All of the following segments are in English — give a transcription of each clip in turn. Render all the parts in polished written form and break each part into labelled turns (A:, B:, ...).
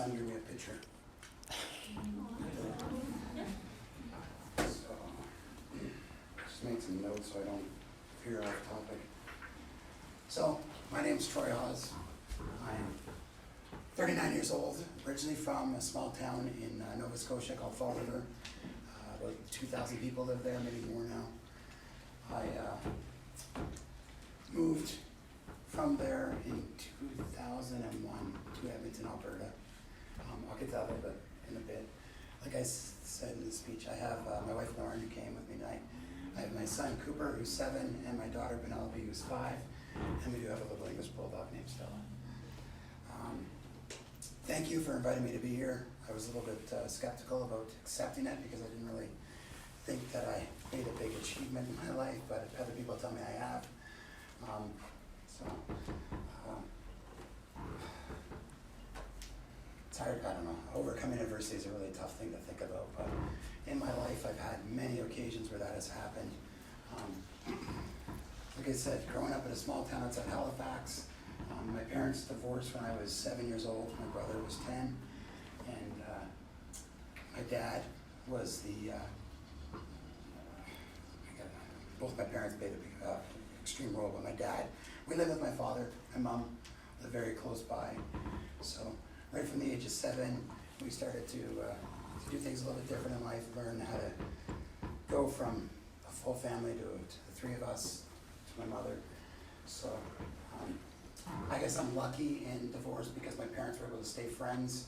A: son drew me a picture. So, just made some notes so I don't veer off topic. So, my name's Troy Hawes. I'm 39 years old, originally from a small town in Nova Scotia called Fall River. About 2,000 people live there, maybe more now. I moved from there in 2001 to Edmonton, Alberta. I'll get to that a little bit in a bit. Like I said in the speech, I have my wife Lauren, who came with me tonight. I have my son Cooper, who's 7, and my daughter Penelope, who's 5, and we do have a little English bulldog named Stella. Thank you for inviting me to be here. I was a little bit skeptical about accepting it because I didn't really think that I made a big achievement in my life, but other people tell me I have. It's hard, I don't know. Overcoming adversity is a really tough thing to think about, but in my life I've had many occasions where that has happened. Like I said, growing up in a small town outside Halifax, my parents divorced when I was 7 years old. My brother was 10, and my dad was the, both my parents played an extreme role, but my dad, we lived with my father. My mom lived very close by. So right from the age of 7, we started to do things a little bit different in life, learn how to go from a full family to the 3 of us, to my mother. So I guess I'm lucky in divorce because my parents were able to stay friends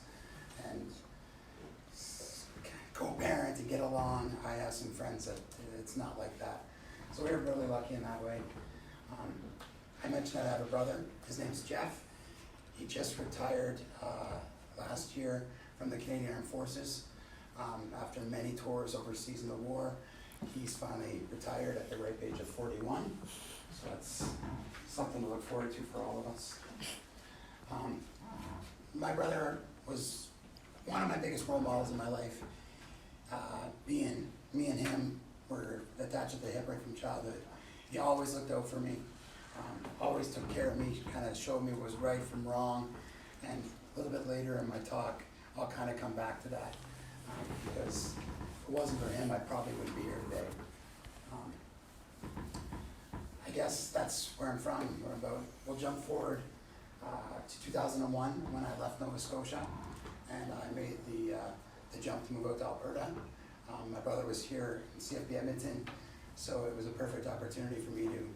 A: and co-parent and get along. I have some friends that it's not like that. So we were really lucky in that way. I mentioned that I have a brother. His name's Jeff. He just retired last year from the Canadian Armed Forces. After many tours overseas in the war, he's finally retired at the ripe age of 41. So that's something to look forward to for all of us. My brother was one of my biggest role models in my life. Being me and him were attached at the hip right from childhood. He always looked out for me, always took care of me, kind of showed me what was right from wrong. And a little bit later in my talk, I'll kind of come back to that because if it wasn't for him, I probably wouldn't be here today. I guess that's where I'm from. We'll jump forward to 2001 when I left Nova Scotia, and I made the jump to move out to Alberta. My brother was here in CFB Edmonton, so it was a perfect opportunity for me to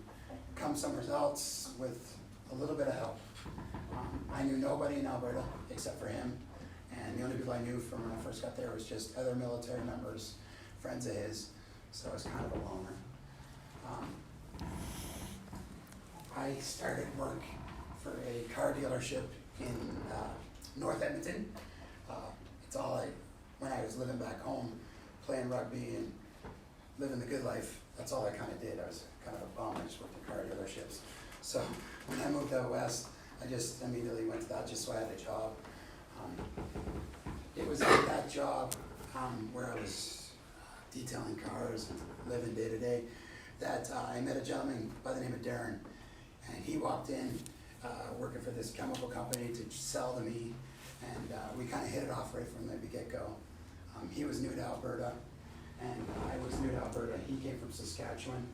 A: come somewhere else with a little bit of help. I knew nobody in Alberta except for him, and the only people I knew from when I first got there was just other military members, friends of his, so I was kind of a loner. I started work for a car dealership in North Edmonton. When I was living back home, playing rugby and living the good life, that's all I kind of did. I was kind of a bum. I just worked at car dealerships. So when I moved out west, I just immediately went to that just so I had a job. It was at that job where I was detailing cars and living day to day that I met a gentleman by the name of Darren. And he walked in working for this chemical company to sell to me, and we kind of hit it off right from the get-go. He was new to Alberta, and I was new to Alberta. He came from Saskatchewan.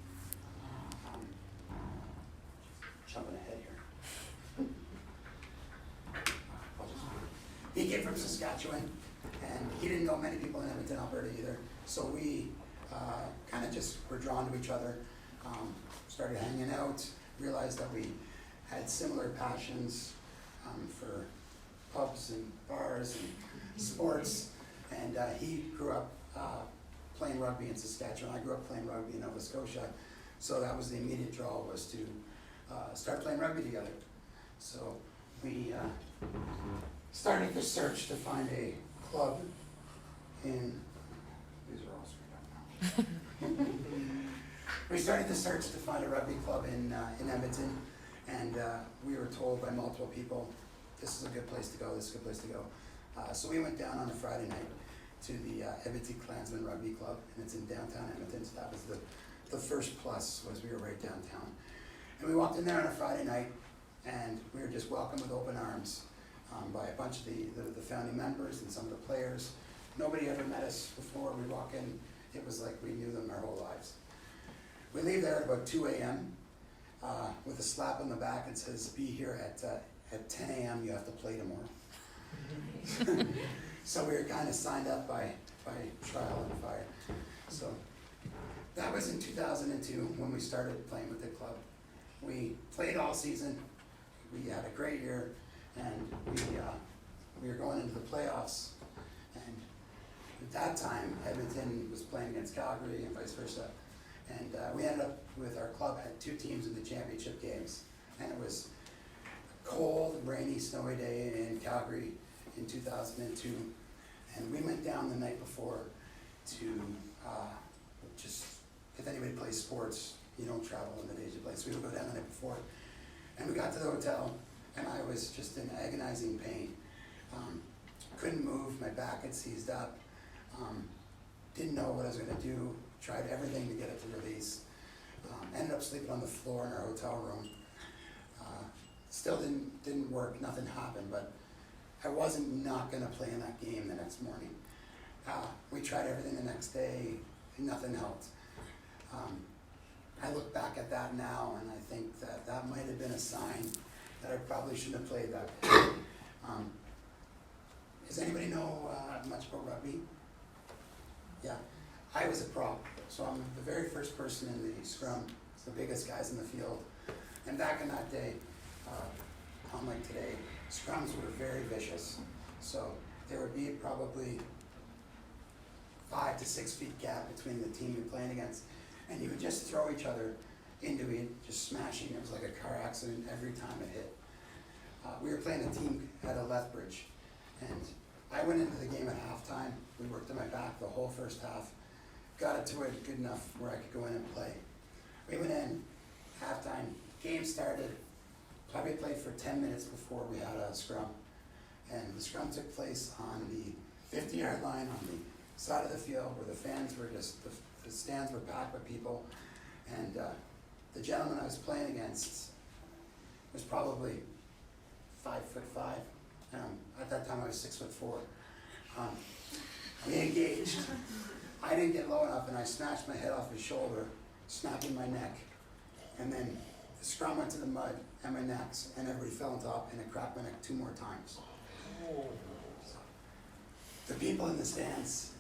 A: Jumping ahead here. He came from Saskatchewan, and he didn't know many people in Edmonton, Alberta either. So we kind of just were drawn to each other, started hanging out, realized that we had similar passions for pubs and bars and sports. And he grew up playing rugby in Saskatchewan. I grew up playing rugby in Nova Scotia. So that was the immediate draw, was to start playing rugby together. So we started the search to find a club in, these are all screwed up now. We started the search to find a rugby club in Edmonton, and we were told by multiple people, this is a good place to go, this is a good place to go. So we went down on a Friday night to the Edmonton Klansman Rugby Club, and it's in downtown Edmonton, so that was the first plus, was we were right downtown. And we walked in there on a Friday night, and we were just welcomed with open arms. by a bunch of the founding members and some of the players. Nobody ever met us before. We walk in, it was like we knew them our whole lives. We leave there at about 2 a.m. With a slap on the back and says, be here at 10 a.m. you have to play tomorrow. So we were kind of signed up by trial and fire. So that was in 2002 when we started playing with the club. We played all season. We had a great year, and we were going into the playoffs. And at that time, Edmonton was playing against Calgary and vice versa. And we ended up with our club had 2 teams in the championship games. And it was a cold, rainy, snowy day in Calgary in 2002. And we went down the night before to just, if anybody plays sports, you don't travel in the days you play. So we would go down the night before. And we got to the hotel, and I was just in agonizing pain. Couldn't move, my back had seized up. Didn't know what I was going to do. Tried everything to get it to release. Ended up sleeping on the floor in our hotel room. Still didn't work, nothing happened, but I wasn't not going to play in that game the next morning. We tried everything the next day, nothing helped. I look back at that now, and I think that might have been a sign that I probably shouldn't have played that day. Does anybody know much about rugby? Yeah, I was a prop, so I'm the very first person in the scrum, the biggest guys in the field. And back in that day, unlike today, scrums were very vicious. So there would be probably 5 to 6 feet gap between the team you're playing against, and you would just throw each other into it, just smashing. It was like a car accident every time it hit. We were playing a team at a Lethbridge, and I went into the game at halftime. We worked on my back the whole first half, got it to it good enough where I could go in and play. We went in, halftime, game started, probably played for 10 minutes before we had a scrum. And the scrum took place on the 50-yard line on the side of the field where the fans were just, the stands were packed with people. And the gentleman I was playing against was probably 5'5". At that time I was 6'4". We engaged. I didn't get low enough, and I smashed my head off his shoulder, snapping my neck. And then the scrum went to the mud and my necks, and everybody fell on top, and it cracked my neck 2 more times. The people in the stands,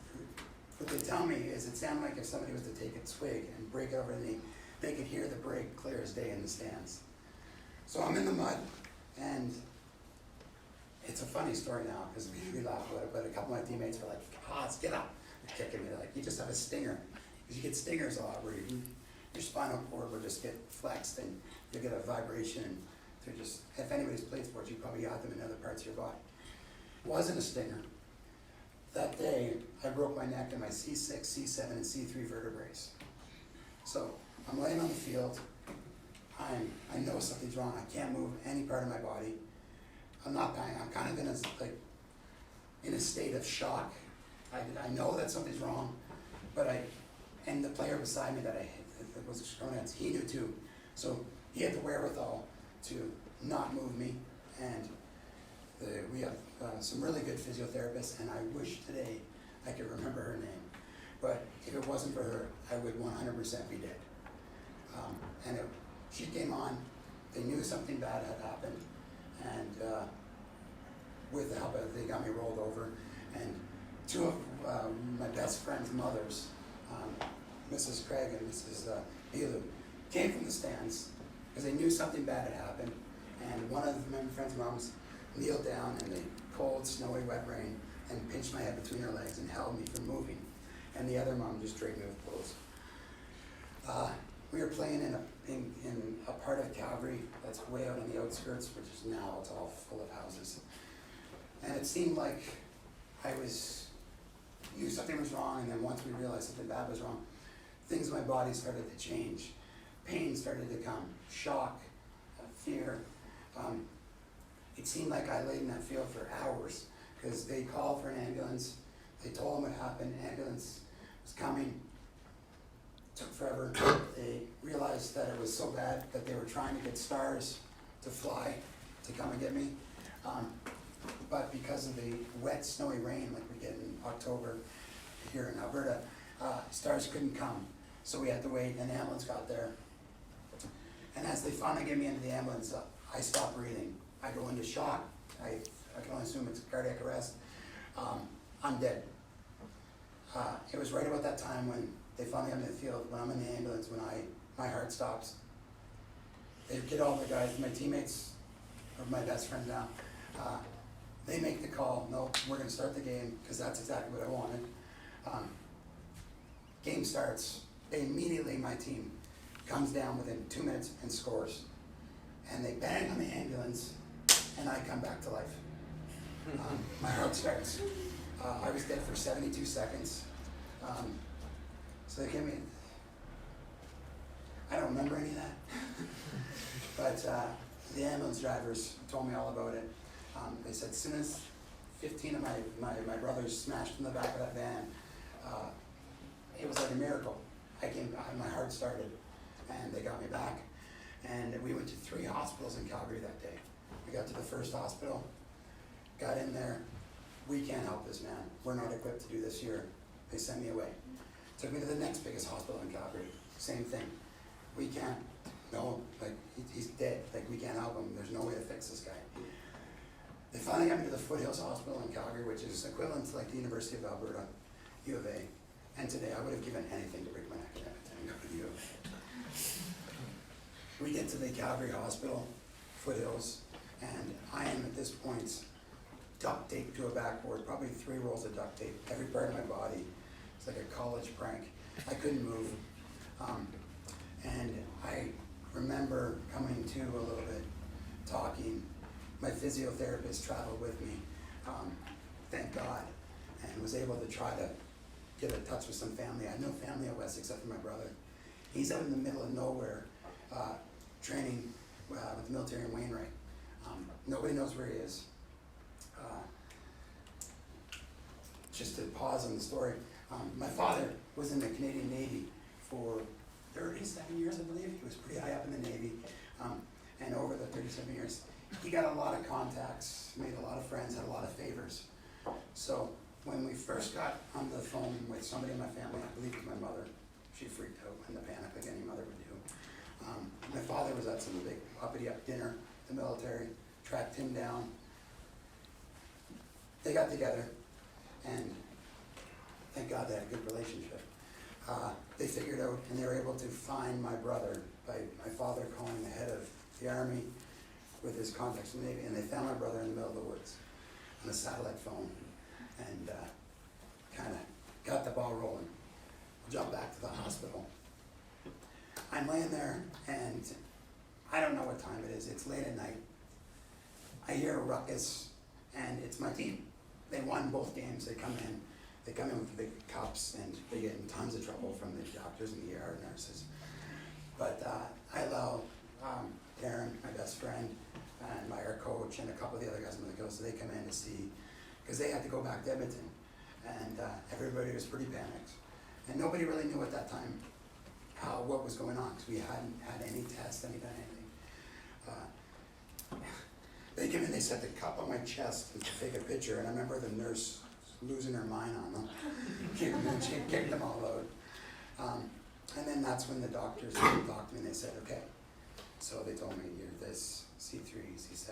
A: what they tell me is it sounded like if somebody was to take a twig and break it over the knee, they could hear the break clear as day in the stands. So I'm in the mud, and it's a funny story now because we laugh about it, but a couple of my teammates were like, Hawes, get up. They're kicking me, like, you just have a stinger. Because you get stingers a lot where your spinal cord will just get flexed and you get a vibration. They're just, if anybody's played sports, you probably got them in other parts of your body. It wasn't a stinger. That day, I broke my neck in my C6, C7, and C3 vertebrae. So I'm laying on the field. I know something's wrong. I can't move any part of my body. I'm not dying. I'm kind of in a state of shock. I know that something's wrong, but and the player beside me that was screwing against, he knew too. So he had the wherewithal to not move me, and we have some really good physiotherapists, and I wish today I could remember her name. But if it wasn't for her, I would 100% be dead. She came on, they knew something bad had happened, and with the help of it, they got me rolled over, and 2 of my best friend's mothers, Mrs. Craig and Mrs. Elu, came from the stands because they knew something bad had happened, and one of my friend's moms kneeled down in the cold, snowy, wet rain and pinched my head between her legs and held me from moving, and the other mom just draped me with clothes. We were playing in a part of Calgary that's way out on the outskirts, which is now it's all full of houses. And it seemed like knew something was wrong, and then once we realized something bad was wrong, things in my body started to change. Pain started to come, shock, fear. It seemed like I laid in that field for hours because they called for an ambulance. They told them what happened. Ambulance was coming. Took forever. They realized that it was so bad that they were trying to get stars to fly to come and get me. but because of the wet, snowy rain like we get in October here in Alberta, stars couldn't come. So we had to wait, and the ambulance got there. And as they finally get me into the ambulance, I stop breathing. I go into shock. I can only assume it's cardiac arrest. I'm dead. It was right about that time when they finally got me in the field, when I'm in the ambulance, when my heart stops. They get all the guys, my teammates, or my best friend now, they make the call, no, we're gonna start the game, because that's exactly what I wanted. Game starts. Immediately my team comes down within 2 minutes and scores. And they bang on the ambulance, and I come back to life. My heart starts. I was dead for 72 seconds. So they give me, I don't remember any of that. But the ambulance drivers told me all about it. They said as soon as 15 of my brothers smashed in the back of that van, it was like a miracle. My heart started, and they got me back. And we went to 3 hospitals in Calgary that day. We got to the first hospital, got in there. We can't help this man. We're not equipped to do this here. They sent me away. Took me to the next biggest hospital in Calgary. Same thing. We can't. No, like he's dead. Like we can't help him. There's no way to fix this guy. They finally got me to the Foothills Hospital in Calgary, which is equivalent to like the University of Alberta, U of A. And today I would have given anything to break my neck and go to the U of A. We get to the Calgary Hospital, Foothills, and I am at this point duct taped to a backboard, probably 3 rolls of duct tape, every part of my body. It's like a college prank. I couldn't move. And I remember coming to a little bit, talking. My physiotherapist traveled with me, thank God, and was able to try to get in touch with some family. I had no family out west except for my brother. He's out in the middle of nowhere, training with the military in Wainwright. Nobody knows where he is. Just to pause on the story, my father was in the Canadian Navy for 37 years, I believe. He was pretty high up in the Navy. And over the 37 years, he got a lot of contacts, made a lot of friends, had a lot of favors. So when we first got on the phone with somebody in my family, I believe it was my mother, she freaked out in the panic like any mother would do. My father was at some big uppity up dinner, the military, tracked him down. They got together, and thank God they had a good relationship. They figured out, and they were able to find my brother by my father calling the head of the Army with his contacts in the Navy, and they found my brother in the middle of the woods on a satellite phone, and kind of got the ball rolling. We'll jump back to the hospital. I'm laying there, and I don't know what time it is. It's late at night. I hear a ruckus, and it's my team. They won both games. They come in with the big cups, and they get in tons of trouble from the doctors and the ER nurses. But I allow Darren, my best friend, and our coach, and a couple of the other guys on the coast, so they come in to see, because they had to go back to Edmonton, and everybody was pretty panicked. And nobody really knew at that time what was going on, because we hadn't had any tests, anything. They came in, they set the cup on my chest to take a picture, and I remember the nurse losing her mind on them. She kicked them all out. And then that's when the doctors talked to me, and they said, okay. So they told me, you're this, C3, C7,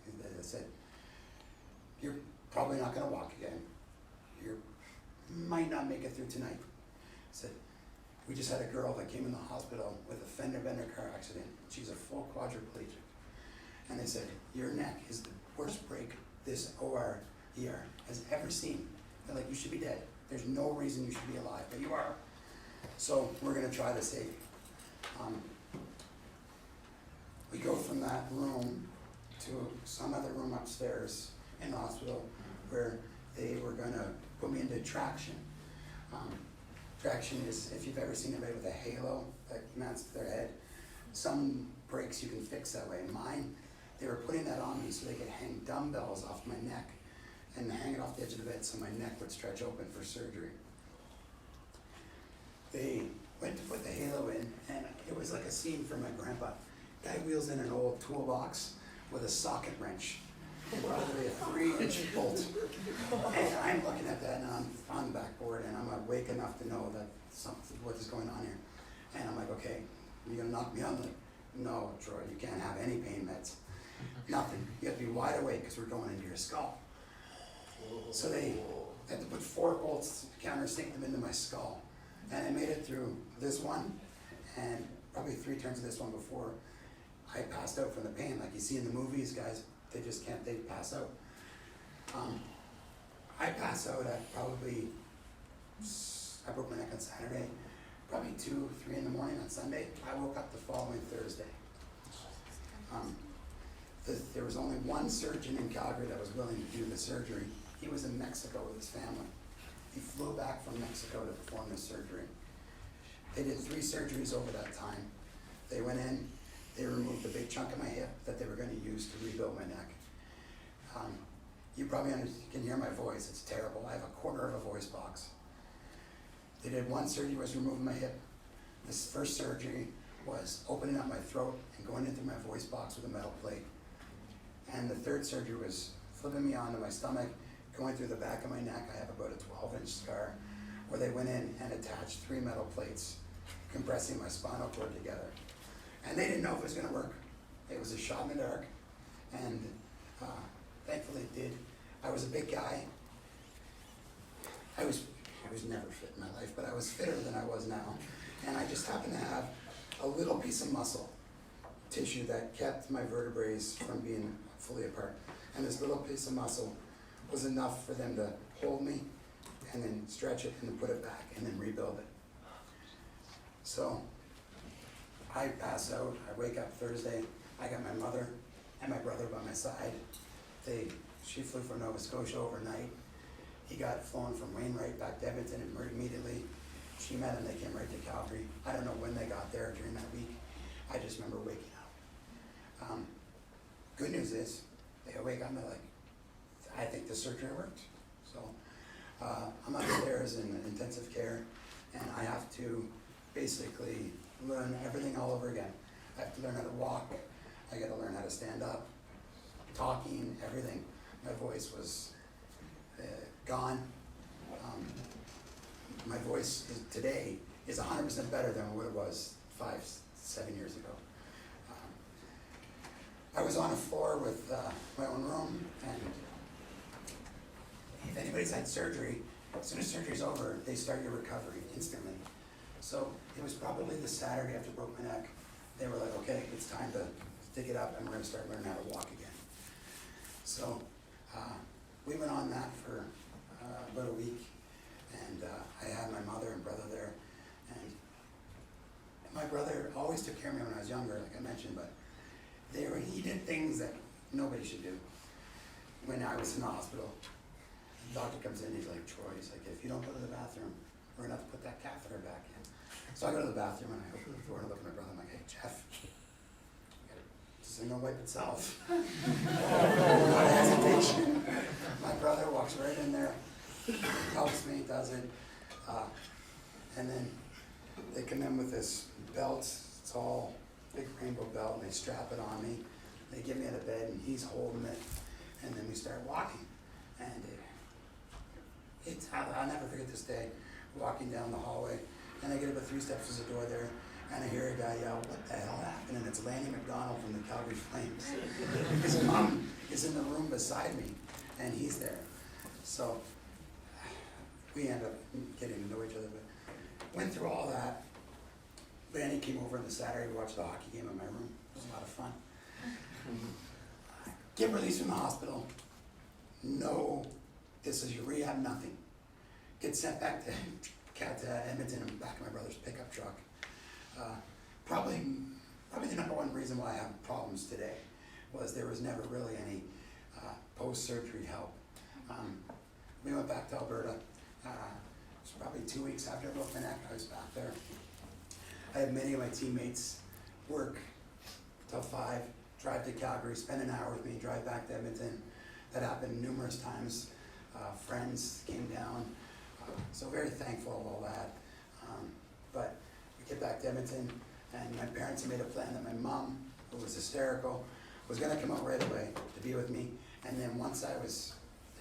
A: they said, you're probably not gonna walk again. You might not make it through tonight. I said, we just had a girl that came in the hospital with a fender bender car accident. She's a full quadriplegic. And they said, your neck is the worst break this ER has ever seen. They're like, you should be dead. There's no reason you should be alive, but you are. So we're gonna try to save you. We go from that room to some other room upstairs in the hospital where they were gonna put me into traction. Traction is, if you've ever seen anybody with a halo that mounts to their head, some breaks you can fix that way. Mine, they were putting that on me so they could hang dumbbells off my neck and hang it off the edge of the bed so my neck would stretch open for surgery. They went to put the halo in, and it was like a scene from my grandpa. Guy wheels in an old toolbox with a socket wrench, probably a 3-inch bolt. And I'm looking at that and I'm on the backboard and I'm awake enough to know that something, what is going on here. And I'm like, okay, you're gonna knock me on the, no, Troy, you can't have any pain meds. Nothing, you have to be wide awake because we're going into your skull. So they had to put 4 bolts to countersink them into my skull. And I made it through this one and probably 3 turns of this one before I passed out from the pain. Like you see in the movies, guys, they just can't, they pass out. I pass out at probably, I broke my neck on Saturday, probably 2, 3 in the morning on Sunday. I woke up the following Thursday. There was only one surgeon in Calgary that was willing to do the surgery. He was in Mexico with his family. He flew back from Mexico to perform this surgery. They did 3 surgeries over that time. They went in, they removed a big chunk of my hip that they were going to use to rebuild my neck. You probably can hear my voice, it's terrible. I have a quarter of a voice box. They did 1 surgery, was removing my hip. This first surgery was opening up my throat and going into my voice box with a metal plate. And the 3rd surgery was flipping me onto my stomach, going through the back of my neck. I have about a 12-inch scar where they went in and attached 3 metal plates, compressing my spinal cord together. And they didn't know if it was gonna work. It was a shot in the dark, and thankfully it did. I was a big guy. I was never fit in my life, but I was fitter than I was now. And I just happened to have a little piece of muscle tissue that kept my vertebrae from being fully apart. And this little piece of muscle was enough for them to hold me and then stretch it and then put it back and then rebuild it. So I pass out, I wake up Thursday, I got my mother and my brother by my side. She flew from Nova Scotia overnight. He got flown from Wainwright back to Edmonton immediately. She met him, they came right to Calgary. I don't know when they got there during that week. I just remember waking up. Good news is, they wake up and they're like, I think the surgery worked. So I'm upstairs in intensive care and I have to basically learn everything all over again. I have to learn how to walk, I gotta learn how to stand up, talking, everything. My voice was gone. My voice today is 100% better than what it was 5, 7 years ago. I was on a floor with my own room, and if anybody's had surgery, as soon as surgery's over, they start your recovery instantly. So it was probably the Saturday after I broke my neck. They were like, okay, it's time to stick it up and we're gonna start learning how to walk again. So we went on that for about a week, and I had my mother and brother there, and my brother always took care of me when I was younger, like I mentioned, but he did things that nobody should do. When I was in the hospital, the doctor comes in, he's like, Troy, he's like, if you don't go to the bathroom, we're gonna have to put that catheter back in. So I go to the bathroom and I open the door and I look at my brother, I'm like, hey, Jeff, this thing don't wipe itself. Not a hesitation. My brother walks right in there, helps me, does it, and then they come in with this belt, it's all big rainbow belt, and they strap it on me. They get me out of bed and he's holding it, and then we start walking. And I'll never forget this day, walking down the hallway, and I get about 3 steps to the door there, and I hear a guy yell, what the hell happened? And it's Lanny McDonald from the Calgary Flames. His mom is in the room beside me, and he's there. So we end up getting to know each other, but went through all that. Lanny came over on the Saturday to watch the hockey game in my room. It was a lot of fun. Get released from the hospital. No, this is your rehab, nothing. Get sent back to Edmonton and back in my brother's pickup truck. Probably the #1 reason why I have problems today was there was never really any post-surgery help. We went back to Alberta. It was probably 2 weeks after I broke my neck, I was back there. I had many of my teammates work till 5, drive to Calgary, spend an hour with me, drive back to Edmonton. That happened numerous times. Friends came down. So very thankful of all that. But we get back to Edmonton, and my parents made a plan that my mom, who was hysterical, was gonna come out right away to be with me, And then once I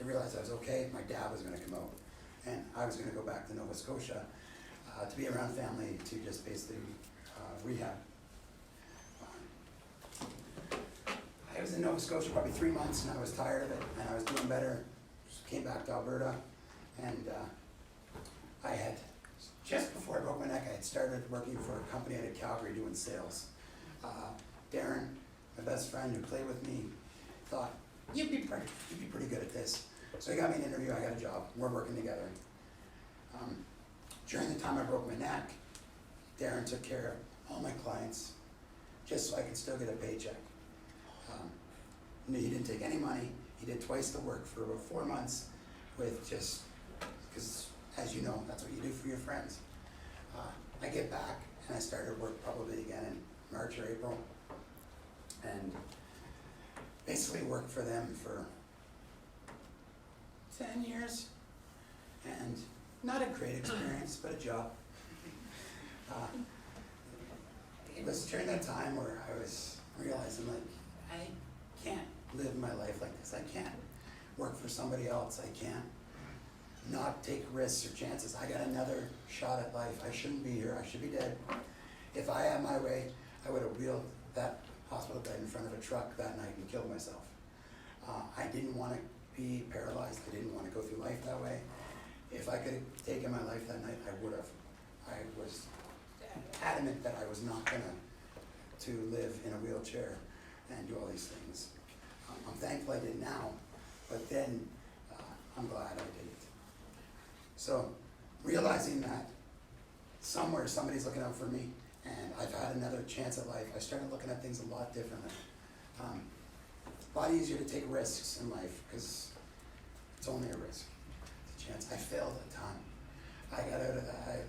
A: realized I was okay, my dad was gonna come out. And I was gonna go back to Nova Scotia to be around family, to just basically rehab. I was in Nova Scotia probably 3 months, and I was tired of it, and I was doing better. Just came back to Alberta, and I had, just before I broke my neck, I had started working for a company out of Calgary doing sales. Darren, my best friend who played with me, thought, you'd be pretty good at this. So he got me an interview, I got a job, we're working together. During the time I broke my neck, Darren took care of all my clients, just so I could still get a paycheck. He didn't take any money, he did twice the work for about 4 months with just, because as you know, that's what you do for your friends. I get back and I started work probably again in March or April, and basically worked for them for 10 years, and not a great experience, but a job. It was during that time where I was realizing, like, I can't live my life like this. I can't work for somebody else. I can't not take risks or chances. I got another shot at life. I shouldn't be here. I should be dead. If I had my way, I would have wheeled that hospital bed in front of a truck that night and killed myself. I didn't want to be paralyzed. I didn't want to go through life that way. If I could have taken my life that night, I would have. I was adamant that I was not going to live in a wheelchair and do all these things. I'm thankful I did now, but then I'm glad I didn't. So realizing that somewhere somebody's looking out for me, and I've had another chance at life, I started looking at things a lot differently. A lot easier to take risks in life, because it's only a risk. It's a chance. I failed a ton. I got out of that.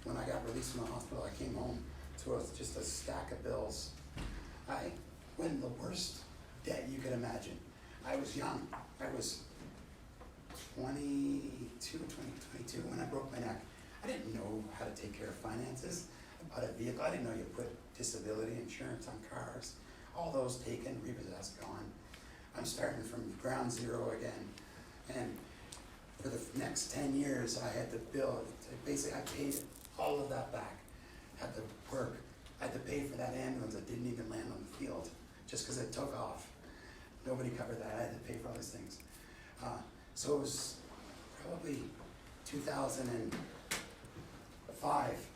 A: When I got released from the hospital, I came home to just a stack of bills. I went in the worst debt you could imagine. I was young. I was 22 when I broke my neck. I didn't know how to take care of finances. I bought a vehicle. I didn't know you put disability insurance on cars. All those taken, repossessed, gone. I'm starting from ground zero again. And for the next 10 years, I had to build. Basically, I paid all of that back. Had to work. I had to pay for that ambulance that didn't even land on the field just because it took off. Nobody covered that. I had to pay for all these things. So it was probably 2005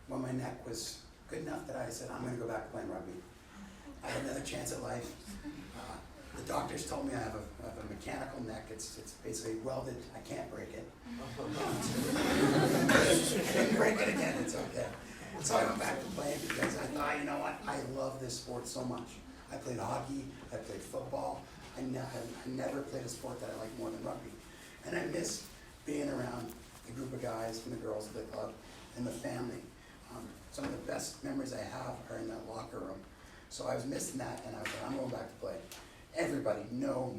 A: when my neck was good enough that I said, I'm going to go back to playing rugby. I had another chance at life. The doctors told me I have a mechanical neck. It's basically welded. I can't break it. I didn't break it again. It's okay. So I went back to playing because I thought, you know what? I love this sport so much. I played hockey. I played football. I never played a sport that I liked more than rugby. And I miss being around the group of guys and the girls of the club and the family. Some of the best memories I have are in that locker room. So I was missing that, and I was like, I'm going back to play. Everybody, no.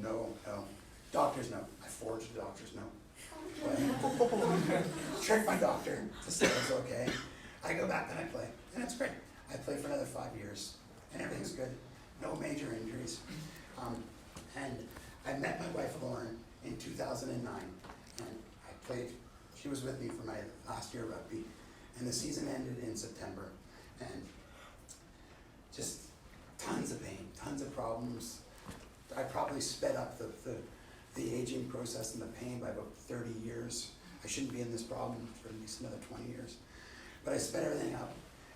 A: Doctors, no. I forged the doctors, no. Tricked my doctor to say it was okay. I go back and I play, and it's great. I played for another 5 years, and everything's good. No major injuries. And I met my wife, Lauren, in 2009, and I played. She was with me for my last year of rugby, and the season ended in September, and just tons of pain, tons of problems. I probably sped up the aging process and the pain by about 30 years. I shouldn't be in this problem for at least another 20 years. But I sped everything up,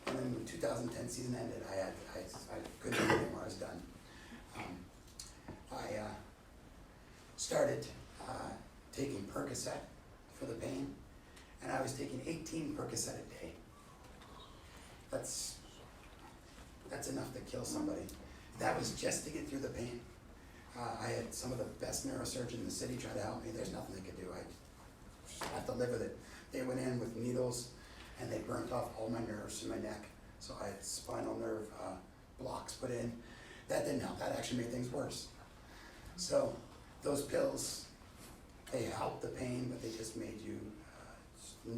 A: and then when the 2010 season ended, I couldn't do it anymore. I was done. I started taking Percocet for the pain, and I was taking 18 Percocet a day. That's enough to kill somebody. That was just to get through the pain. I had some of the best neurosurgeons in the city try to help me. There's nothing they could do. I have to live with it. They went in with needles, and they burnt off all my nerves in my neck. So I had spinal nerve blocks put in. That didn't help. That actually made things worse. So those pills, they helped the pain, but they just made you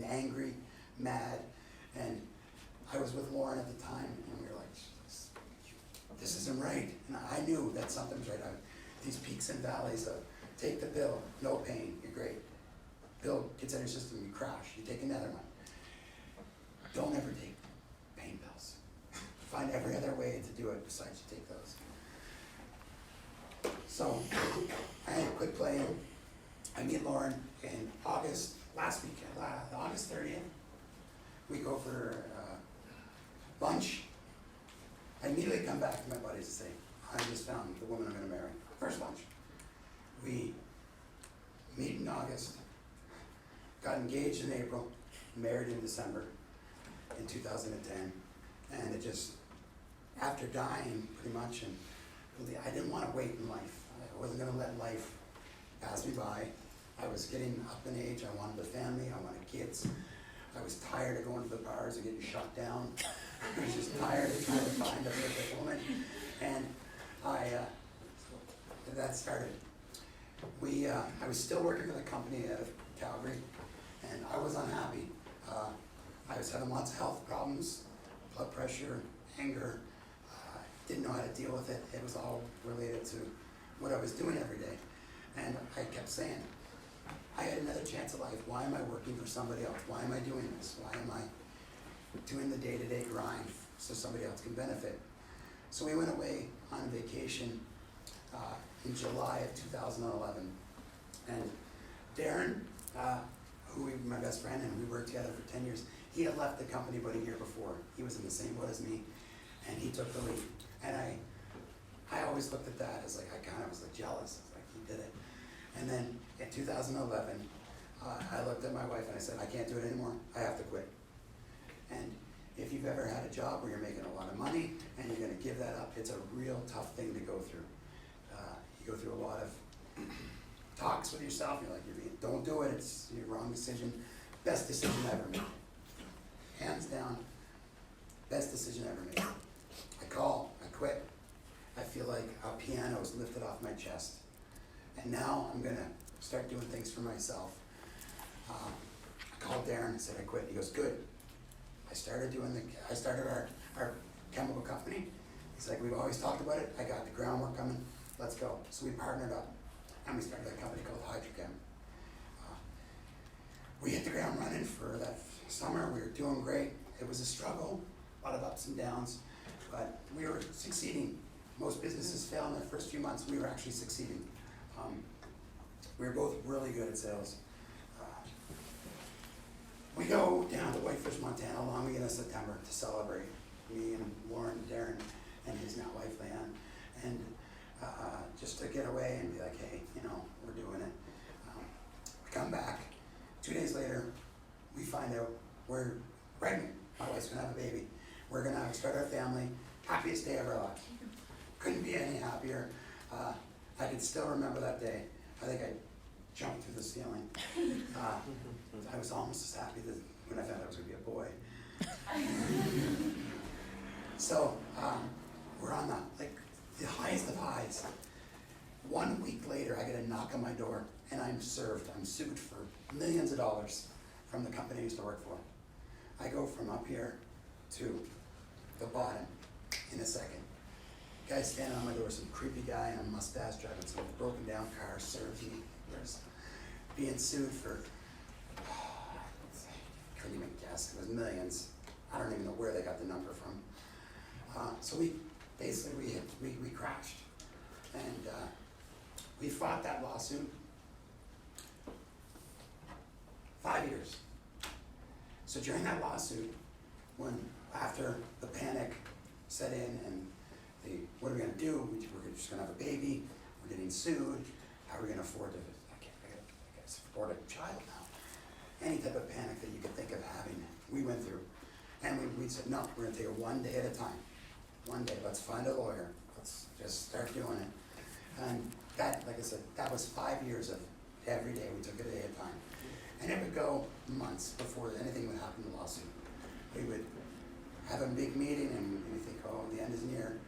A: angry, mad. And I was with Lauren at the time, and we were like, this isn't right. And I knew that something was right. these peaks and valleys of take the pill, no pain, you're great. Pill gets out of your system, you crash, you take another one. Don't ever take pain pills. Find every other way to do it besides you take those. So I had quit playing. I meet Lauren in August, last weekend, August 30th. We go for lunch. I immediately come back to my buddies and say, I just found the woman I'm going to marry. First lunch. We meet in August, got engaged in April, married in December in 2010, and it just, after dying pretty much, and really, I didn't want to wait in life. I wasn't going to let life pass me by. I was getting up in age. I wanted a family. I wanted kids. I was tired of going to the bars and getting shut down. I was just tired of trying to find a perfect woman. And that started. I was still working for the company out of Calgary, and I was unhappy. I was having lots of health problems, blood pressure, anger. Didn't know how to deal with it. It was all related to what I was doing every day. And I kept saying, I had another chance at life. Why am I working for somebody else? Why am I doing this? Why am I doing the day-to-day grind so somebody else can benefit? So we went away on vacation in July of 2011. And Darren, my best friend, and we worked together for 10 years, he had left the company about a year before. He was in the same boat as me, and he took the lead. And I always looked at that as like, I kind of was like jealous. Like, he did it. And then in 2011, I looked at my wife and I said, I can't do it anymore. I have to quit. And if you've ever had a job where you're making a lot of money and you're going to give that up, it's a real tough thing to go through. You go through a lot of talks with yourself. You're like, don't do it. It's your wrong decision. Best decision ever made. Hands down, best decision ever made. I quit. I feel like a piano was lifted off my chest. And now I'm gonna start doing things for myself. I called Darren and said I quit. He goes, good. I started our chemical company. He's like, we've always talked about it. I got the groundwork coming. Let's go. So we partnered up and we started a company called Hydrochem. We hit the ground running for that summer. We were doing great. It was a struggle, a lot of ups and downs, but we were succeeding. Most businesses fail in their first few months. We were actually succeeding. We were both really good at sales. We go down to Whitefish, Montana, along weekend in September to celebrate. Me and Lauren, Darren, and his now wife, Leanne, and just to get away and be like, hey, we're doing it. We come back. 2 days later, we find out we're pregnant. My wife's gonna have a baby. We're gonna start our family. Happiest day of our life. Couldn't be any happier. I can still remember that day. I think I jumped through the ceiling. I was almost as happy when I found out it was going to be a boy. So we're on the highest of highs. 1 week later, I get a knock on my door, and I'm served. I'm sued for millions of dollars from the company I used to work for. I go from up here to the bottom in a second. Guy standing on my door, some creepy guy in a mustache driving some broken down car, serves me. There's being sued for, I couldn't even guess, it was millions. I don't even know where they got the number from. So we crashed. And we fought that lawsuit 5 years. So during that lawsuit, after the panic set in and what are we going to do? We're just going to have a baby. We're getting sued. How are we going to afford to? I can't afford a child now. Any type of panic that you could think of having, we went through, and we said no. We're going to take it one day at a time. One day. Let's find a lawyer. Let's just start doing it. And that, like I said, that was 5 years of every day. We took it a day at a time, and it would go months before anything would happen in the lawsuit. We would have a big meeting, and we think, oh, the end is near.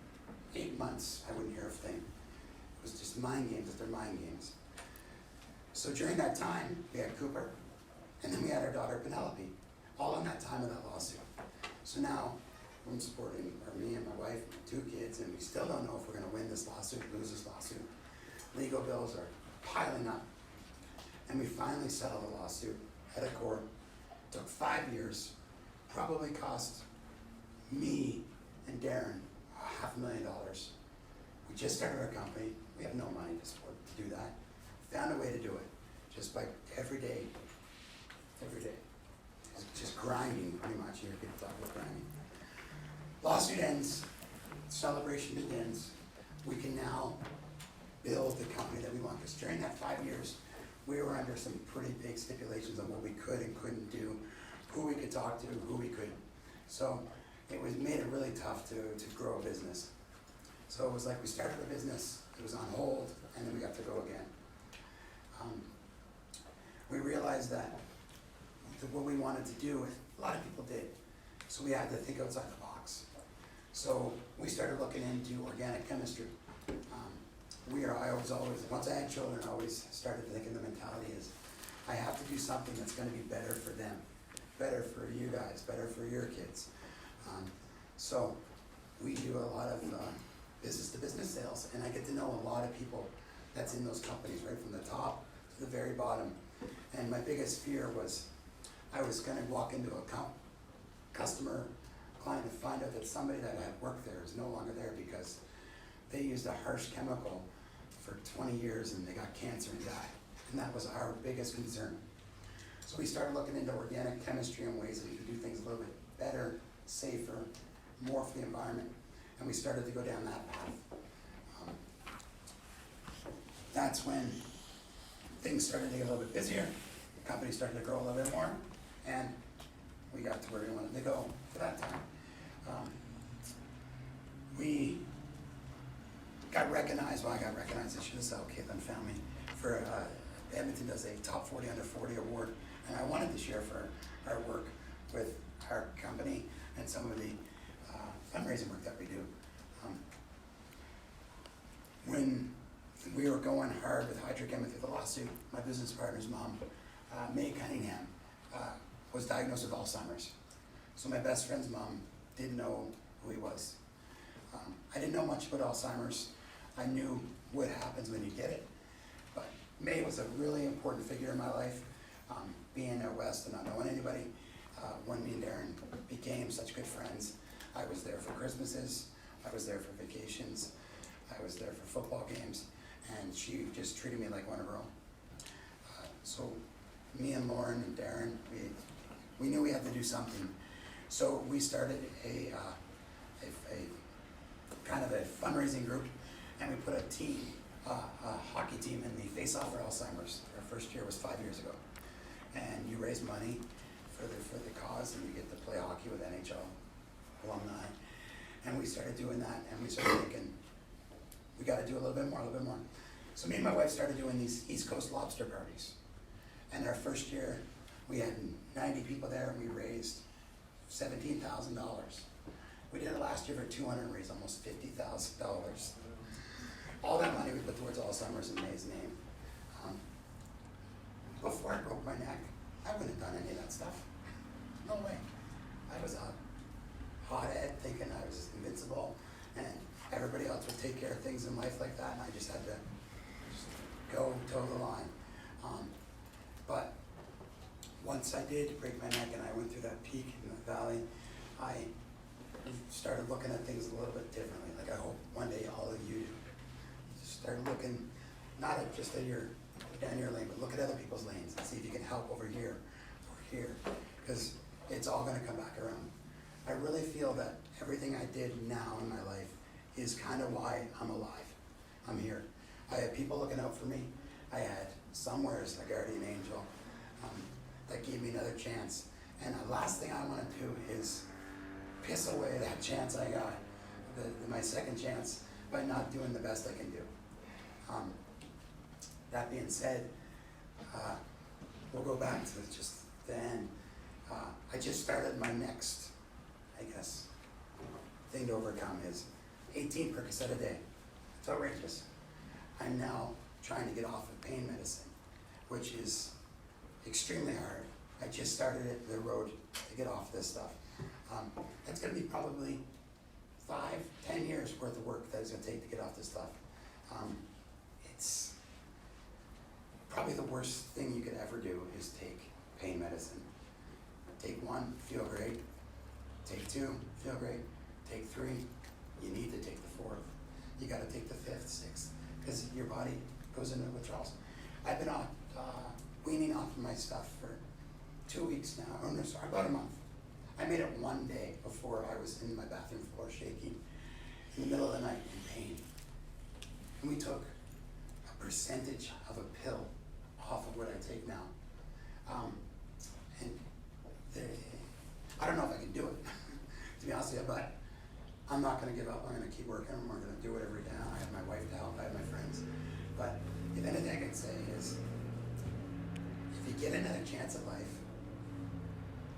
A: 8 months, I wouldn't hear a thing. It was just mind games after mind games. So during that time, we had Cooper, and then we had our daughter Penelope, all in that time of that lawsuit. So now, I'm supporting me and my wife, and my 2 kids, and we still don't know if we're going to win this lawsuit, lose this lawsuit. legal bills are piling up. And we finally settled the lawsuit at a court. Took 5 years, probably cost me and Darren $500,000. We just started our company. We have no money to do that. Found a way to do it, just by every day. Just grinding, pretty much. You hear people talk about grinding. Lawsuit ends, celebration begins. We can now build the company that we want. Because during that 5 years, we were under some pretty big stipulations on what we could and couldn't do, who we could talk to, who we could. So it made it really tough to grow a business. So it was like we started a business, it was on hold, and then we got to go again. We realized that what we wanted to do, a lot of people did, so we had to think outside the box. So we started looking into organic chemistry. Once I had children, I always started thinking the mentality is, I have to do something that's gonna be better for them, better for you guys, better for your kids. So we do a lot of business-to-business sales, and I get to know a lot of people that's in those companies, right from the top to the very bottom. And my biggest fear was, I was gonna walk into a customer, client, and find out that somebody that had worked there is no longer there because they used a harsh chemical for 20 years and they got cancer and died. And that was our biggest concern. So we started looking into organic chemistry and ways that we could do things a little bit better, safer, more for the environment. And we started to go down that path. That's when things started to get a little bit busier. The company started to grow a little bit more. And we got to where we wanted to go for that time. We got recognized, I should have said, Caitlin found me, for Edmonton does a top 40 under 40 award, and I wanted to share for our work with our company and some of the fundraising work that we do. When we were going hard with Hydrochem through the lawsuit, my business partner's mom, May Cunningham, was diagnosed with Alzheimer's. So my best friend's mom didn't know who he was. I didn't know much about Alzheimer's. I knew what happens when you get it, but May was a really important figure in my life. Being out west and not knowing anybody, when me and Darren became such good friends, I was there for Christmases, I was there for vacations, I was there for football games, and she just treated me like one of her own. So me and Lauren and Darren, we knew we had to do something. So we started a kind of a fundraising group, and we put a team, a hockey team in the face-off for Alzheimer's. Our first year was 5 years ago. And you raise money for the cause, and you get to play hockey with NHL alumni. And we started doing that, and we started thinking, we gotta do a little bit more. So me and my wife started doing these East Coast lobster parties. And our first year, we had 90 people there, and we raised $17,000. We did it last year for 200 and raised almost $50,000. All that money we put towards Alzheimer's in May's name. Before I broke my neck, I wouldn't have done any of that stuff. No way. I was a hothead thinking I was invincible, and everybody else would take care of things in life like that, and I just had to go toe the line. But once I did break my neck and I went through that peak in the valley, I started looking at things a little bit differently. Like, I hope one day all of you start looking not at just at down your lane, but look at other people's lanes and see if you can help over here, because it's all gonna come back around. I really feel that everything I did now in my life is kind of why I'm alive. I'm here. I had people looking out for me. I had somewhere as a guardian angel that gave me another chance. And the last thing I want to do is piss away that chance I got, my second chance, by not doing the best I can do. That being said, we'll go back to just the end. I just started my next, I guess, thing to overcome is 18 Percocet a day. It's outrageous. I'm now trying to get off of pain medicine, which is extremely hard. I just started the road to get off this stuff. It's gonna be probably 5-10 years worth of work that it's gonna take to get off this stuff. it's probably the worst thing you could ever do is take pain medicine. Take one, feel great. Take two, feel great. Take three, you need to take the fourth. You gotta take the fifth, sixth, because your body goes into withdrawals. I've been on weaning off of my stuff for 2 weeks now, or no, sorry, about a month. I made it one day before I was in my bathroom floor shaking in the middle of the night in pain. And we took a percentage of a pill off of what I take now. I don't know if I can do it, to be honest with you, but I'm not gonna give up. I'm gonna keep working. We're gonna do it every day. I have my wife to help, I have my friends. But if anything I can say is, if you get another chance at life,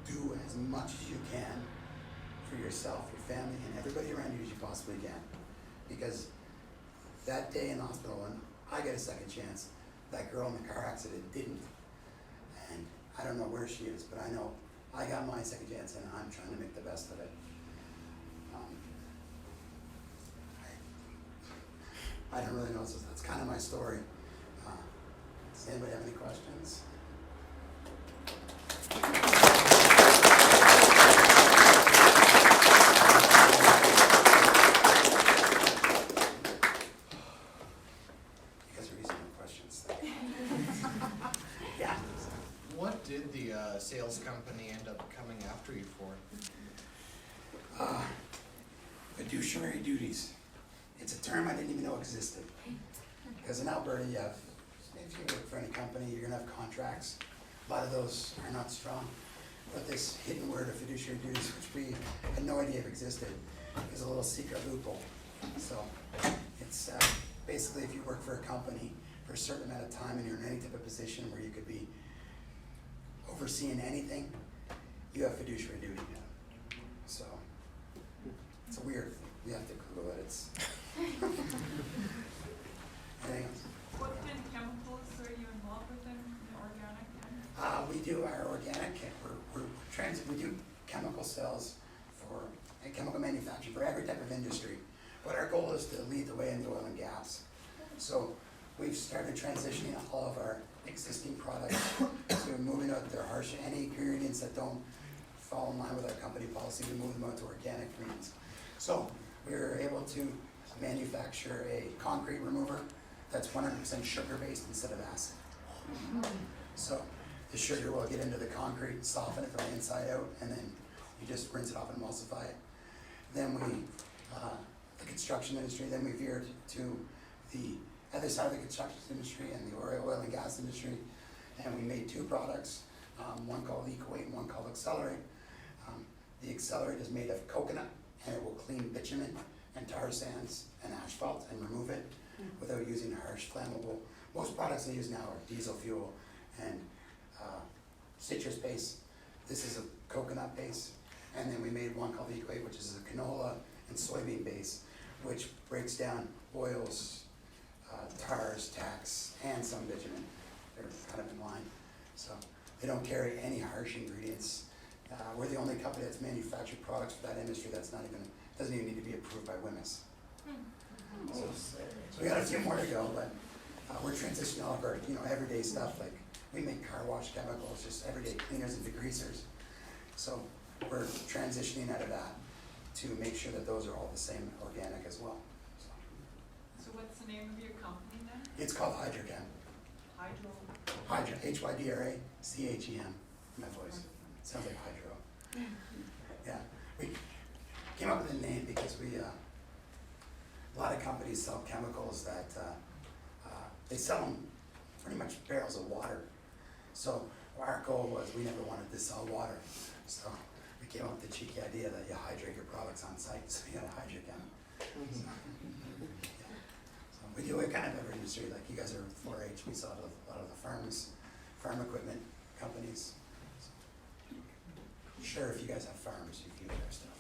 A: do as much as you can for yourself, your family, and everybody around you as you possibly can. Because that day in the hospital, when I get a second chance, that girl in the car accident didn't. And I don't know where she is, but I know I got my second chance and I'm trying to make the best of it. I don't really know, so that's kind of my story. Does anybody have any questions? You guys are using my questions. Yeah.
B: What did the sales company end up coming after you for?
A: Fiduciary duties. It's a term I didn't even know existed. Because in Alberta, you have, if you work for any company, you're gonna have contracts. A lot of those are not strong. But this hidden word of fiduciary duties, which we had no idea if existed, is a little secret loophole. So it's basically if you work for a company for a certain amount of time and you're in any type of position where you could be overseeing anything, you have fiduciary duty. So it's a weird thing. You have to Google it. It's anything else?
C: What kind of chemicals are you involved with in the organic?
A: We do our organic. We do chemical sales for chemical manufacturing for every type of industry. But our goal is to lead the way into oil and gas. So we've started transitioning all of our existing products to moving out their harsh, any ingredients that don't fall in line with our company policy, we move them out to organic greens. So we were able to manufacture a concrete remover that's 100% sugar-based instead of acid. So the sugar will get into the concrete, soften it from the inside out, and then you just rinse it off and emulsify it. Then the construction industry, then we veered to the other side of the construction industry and the oil and gas industry, and we made two products, one called E6E88C0CAA15 and one called Accelerate. The Accelerate is made of coconut, and it will clean bitumen and tar sands and asphalt and remove it without using harsh, flammable. Most products they use now are diesel fuel and citrus base. This is a coconut base. And then we made one called E6E88C0CAA15, which is a canola and soybean base, which breaks down oils, tars, tacks, and some bitumen. They're kind of in line. So they don't carry any harsh ingredients. We're the only company that's manufactured products for that industry doesn't even need to be approved by WMIS. So we got a few more to go, but we're transitioning all of our everyday stuff. Like we make car wash chemicals, just everyday cleaners and degreasers. So we're transitioning out of that to make sure that those are all the same organic as well.
C: So what's the name of your company then?
A: It's called Hydrochem. Hydra, Hydrachem. My voice sounds like hydro. Yeah, we came up with a name because a lot of companies sell chemicals that they sell them pretty much barrels of water. So our goal was we never wanted to sell water. So we came up with the cheeky idea that you hydrate your products on site, so you got a Hydrochem. So we do it kind of every industry, like you guys are 4-H, we sell a lot of the farm equipment companies. Sure, if you guys have farms, you can do their stuff.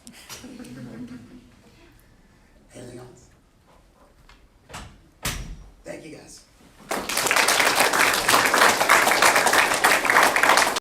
A: Anything else? Thank you guys.